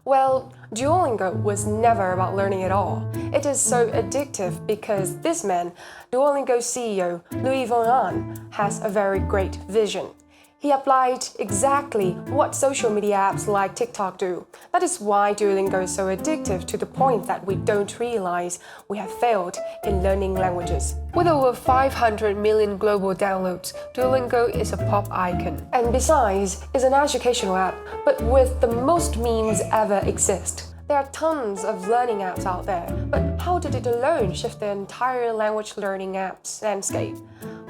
Well, Duolingo was never about learning at all. It is so addictive because this man, Duolingo CEO Louis Von Ahn, has a very great vision. He applied exactly what social media apps like TikTok do. That is why Duolingo is so addictive to the point that we don't realize we have failed in learning languages. With over 500 million global downloads, Duolingo is a pop icon. And besides, it's an educational app, but with the most memes ever exist. There are tons of learning apps out there, but how did it alone shift the entire language learning apps landscape?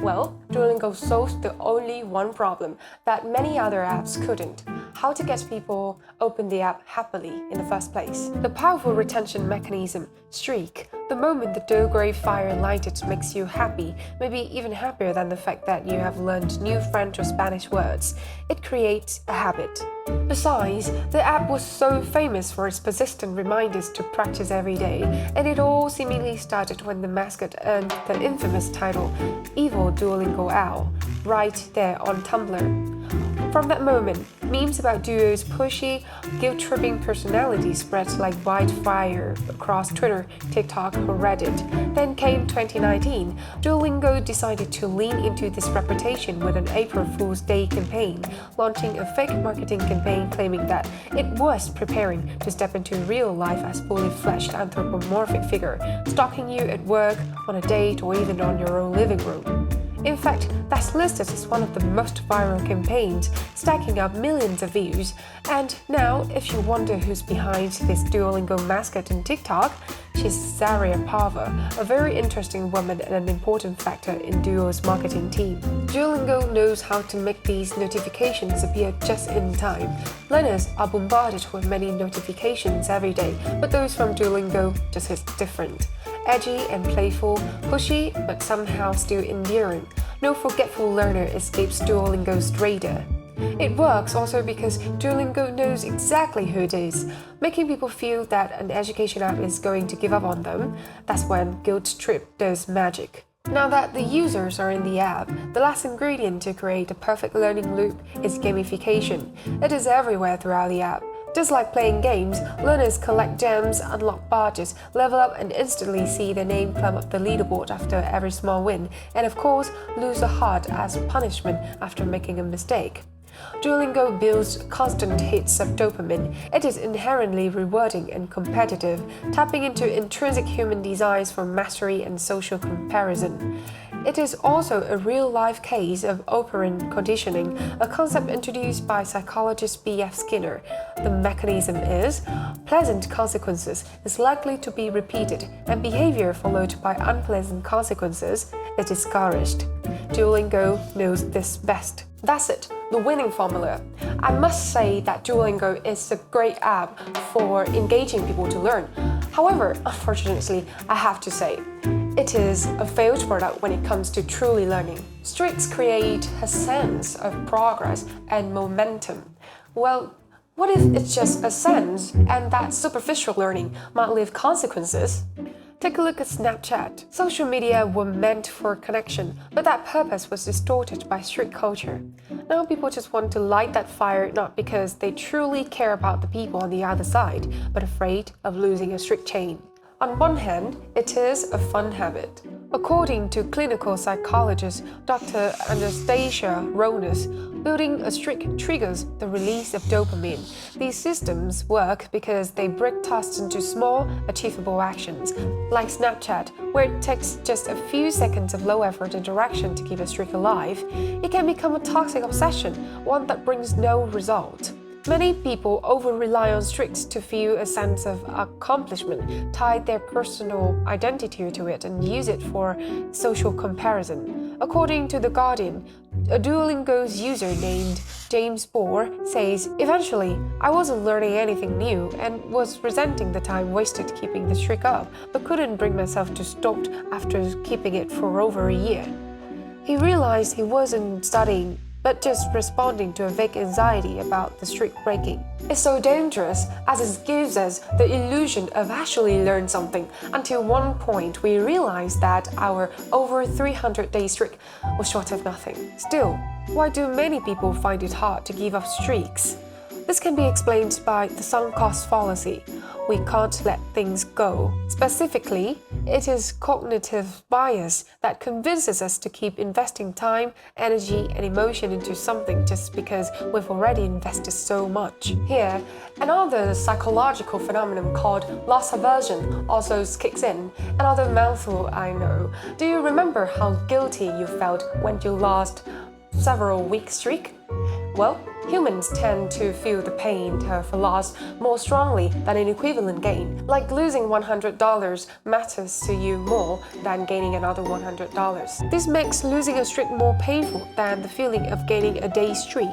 Well, Duolingo solved the only one problem that many other apps couldn't: how to get people open the app happily in the first place. The powerful retention mechanism, streak, the moment the dough gray fire lighted makes you happy, maybe even happier than the fact that you have learned new French or Spanish words. It creates a habit. Besides, the app was so famous for its persistent reminders to practice every day, and it all seemingly started when the mascot earned the infamous title Evil Duolingo Owl, right there on Tumblr. From that moment, memes about Duo's pushy, guilt-tripping personality spread like wildfire across Twitter, TikTok, or Reddit. Then came 2019. Duolingo decided to lean into this reputation with an April Fool's Day campaign, launching a fake marketing campaign claiming that it was preparing to step into real life as fully fleshed anthropomorphic figure, stalking you at work, on a date, or even on your own living room. In fact, that's listed as one of the most viral campaigns, stacking up millions of views. And now, if you wonder who's behind this Duolingo mascot on TikTok, she's Zaria Pava, a very interesting woman and an important factor in Duo's marketing team. Duolingo knows how to make these notifications appear just in time. Learners are bombarded with many notifications every day, but those from Duolingo just hit different. Edgy and playful, pushy, but somehow still endearing. No forgetful learner escapes Duolingo's radar. It works also because Duolingo knows exactly who it is, making people feel that an education app is going to give up on them. That's when guilt trip does magic. Now that the users are in the app, the last ingredient to create a perfect learning loop is gamification. It is everywhere throughout the app. Just like playing games, learners collect gems, unlock badges, level up, and instantly see their name climb up the leaderboard after every small win, and of course, lose a heart as punishment after making a mistake. Duolingo builds constant hits of dopamine. It is inherently rewarding and competitive, tapping into intrinsic human desires for mastery and social comparison. It is also a real-life case of operant conditioning, a concept introduced by psychologist B.F. Skinner. The mechanism is pleasant consequences is likely to be repeated, and behavior followed by unpleasant consequences is discouraged. Duolingo knows this best. That's it, the winning formula. I must say that Duolingo is a great app for engaging people to learn. However, unfortunately, I have to say, it is a failed product when it comes to truly learning. Streaks create a sense of progress and momentum. Well, what if it's just a sense and that superficial learning might leave consequences? Take a look at Snapchat. Social media were meant for connection, but that purpose was distorted by streak culture. Now people just want to light that fire not because they truly care about the people on the other side, but afraid of losing a streak chain. On one hand, it is a fun habit. According to clinical psychologist Dr. Anastasia Ronas, building a streak triggers the release of dopamine. These systems work because they break tasks into small, achievable actions. Like Snapchat, where it takes just a few seconds of low-effort interaction to keep a streak alive, it can become a toxic obsession, one that brings no result. Many people over-rely on streaks to feel a sense of accomplishment, tie their personal identity to it, and use it for social comparison. According to The Guardian, a Duolingo's user named James Bohr says, "Eventually, I wasn't learning anything new and was resenting the time wasted keeping the streak up, but couldn't bring myself to stop after keeping it for over a year." He realized he wasn't studying, but just responding to a vague anxiety about the streak breaking. It's so dangerous as it gives us the illusion of actually learning something until one point we realize that our over 300-day streak was short of nothing. Still, why do many people find it hard to give up streaks? This can be explained by the sunk cost fallacy. We can't let things go. Specifically, it is cognitive bias that convinces us to keep investing time, energy, and emotion into something just because we've already invested so much. Here, another psychological phenomenon called loss aversion also kicks in. Another mouthful, I know. Do you remember how guilty you felt when you lost several week streak? Well, humans tend to feel the pain of a loss more strongly than an equivalent gain. Like losing $100 matters to you more than gaining another $100. This makes losing a streak more painful than the feeling of gaining a day streak.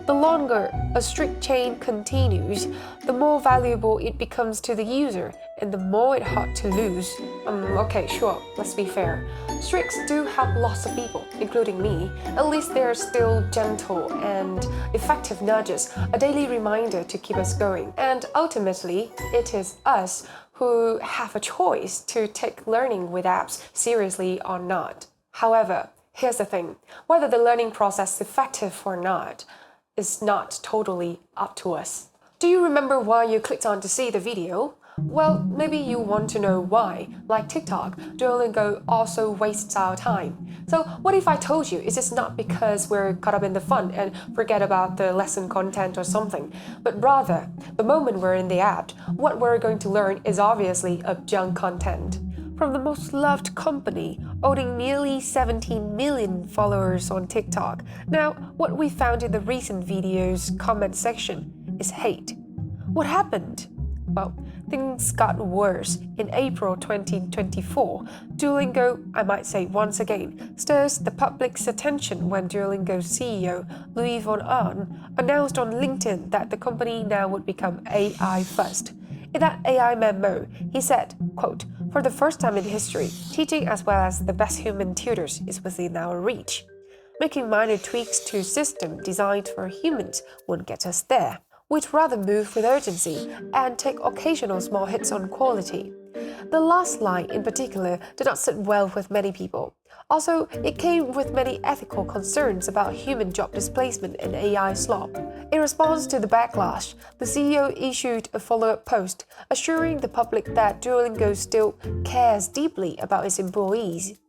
The longer a streak chain continues, the more valuable it becomes to the user, and the more it's hard to lose. Okay, sure, let's be fair. Streaks do help lots of people, including me. At least they're still gentle and effective nudges, a daily reminder to keep us going. And ultimately, it is us who have a choice to take learning with apps seriously or not. However, here's the thing. Whether the learning process is effective or not is not totally up to us. Do you remember why you clicked on to see the video? Well, maybe you want to know why. Like TikTok, Duolingo also wastes our time. So what if I told you it's just not because we're caught up in the fun and forget about the lesson content or something, but rather, the moment we're in the app, what we're going to learn is obviously of junk content. From the most loved company, owning nearly 17 million followers on TikTok. Now, what we found in the recent video's comment section is hate. What happened? Well, things got worse. In April 2024, Duolingo, I might say once again, stirs the public's attention when Duolingo's CEO, Louis von Ahn, announced on LinkedIn that the company now would become AI first. In that AI memo, he said, quote, "For the first time in history, teaching as well as the best human tutors is within our reach. Making minor tweaks to a system designed for humans won't get us there. We'd rather move with urgency and take occasional small hits on quality." The last line in particular did not sit well with many people. Also, it came with many ethical concerns about human job displacement and AI slop. In response to the backlash, the CEO issued a follow-up post assuring the public that Duolingo still cares deeply about its employees.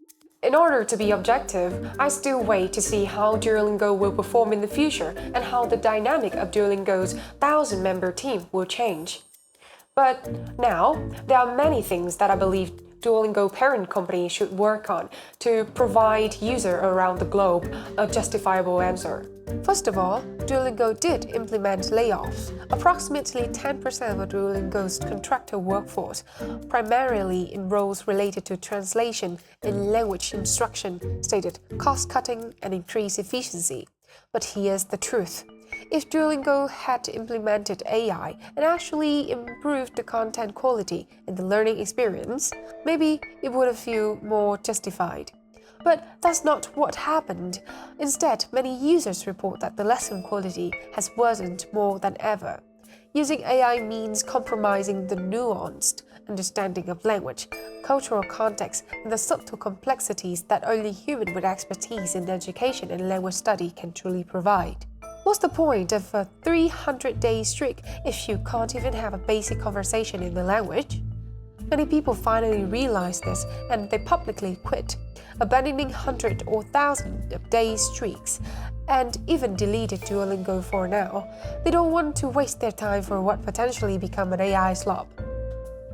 In order to be objective, I still wait to see how Duolingo will perform in the future and how the dynamic of Duolingo's 1,000-member team will change. But now, there are many things that I believe Duolingo parent company should work on to provide users around the globe a justifiable answer. First of all, Duolingo did implement layoffs. Approximately 10% of Duolingo's contractor workforce, primarily in roles related to translation and language instruction, stated cost-cutting and increased efficiency. But here's the truth. If Duolingo had implemented AI and actually improved the content quality and the learning experience, maybe it would have felt more justified. But that's not what happened. Instead, many users report that the lesson quality has worsened more than ever. Using AI means compromising the nuanced understanding of language, cultural context, and the subtle complexities that only humans with expertise in education and language study can truly provide. What's the point of a 300-day streak if you can't even have a basic conversation in the language? Many people finally realize this and they publicly quit, abandoning 100 or 1,000-day streaks, and even deleted Duolingo for now. They don't want to waste their time for what potentially become an AI slop.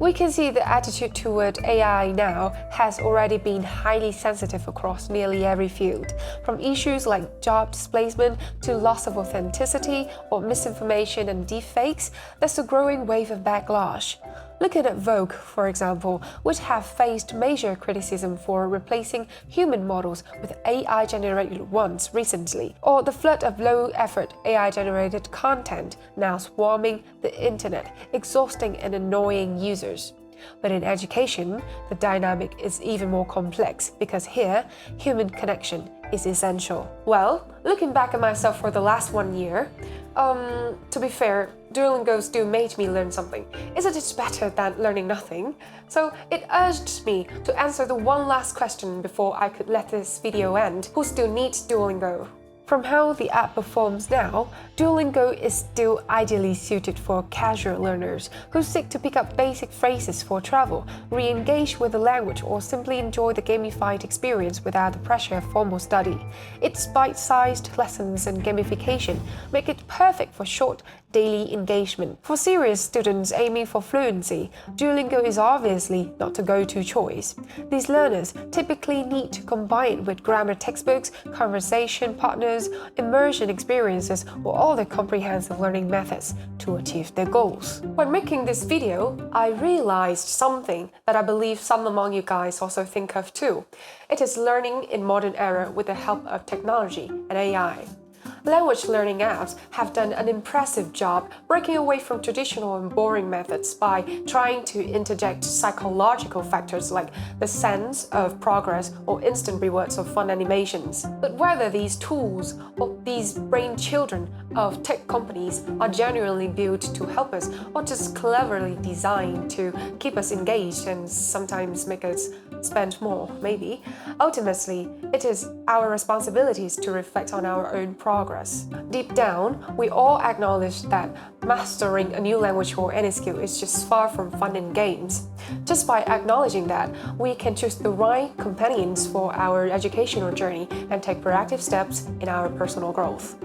We can see the attitude toward AI now has already been highly sensitive across nearly every field, from issues like job displacement to loss of authenticity or misinformation and deepfakes. There's a growing wave of backlash. Looking at Vogue, for example, which have faced major criticism for replacing human models with AI-generated ones recently, or the flood of low-effort AI-generated content now swarming the internet, exhausting and annoying users. But in education, the dynamic is even more complex because here, human connection is essential. Well, looking back at myself for the last 1 year, to be fair, Duolingo still made me learn something. Isn't it better than learning nothing? So it urged me to answer the one last question before I could let this video end. Who still needs Duolingo? From how the app performs now, Duolingo is still ideally suited for casual learners who seek to pick up basic phrases for travel, re-engage with the language, or simply enjoy the gamified experience without the pressure of formal study. Its bite-sized lessons and gamification make it perfect for short, daily engagement. For serious students aiming for fluency, Duolingo is obviously not a go-to choice. These learners typically need to combine it with grammar textbooks, conversation partners, immersion experiences, or other comprehensive learning methods to achieve their goals. When making this video, I realized something that I believe some among you guys also think of too. It is learning in modern era with the help of technology and AI. Language learning apps have done an impressive job breaking away from traditional and boring methods by trying to interject psychological factors like the sense of progress or instant rewards of fun animations. But whether these tools or these brain children of tech companies are genuinely built to help us or just cleverly designed to keep us engaged and sometimes make us spend more, maybe, ultimately, it is our responsibilities to reflect on our own progress. Deep down, we all acknowledge that mastering a new language or any skill is just far from fun and games. Just by acknowledging that, we can choose the right companions for our educational journey and take proactive steps in our personal growth.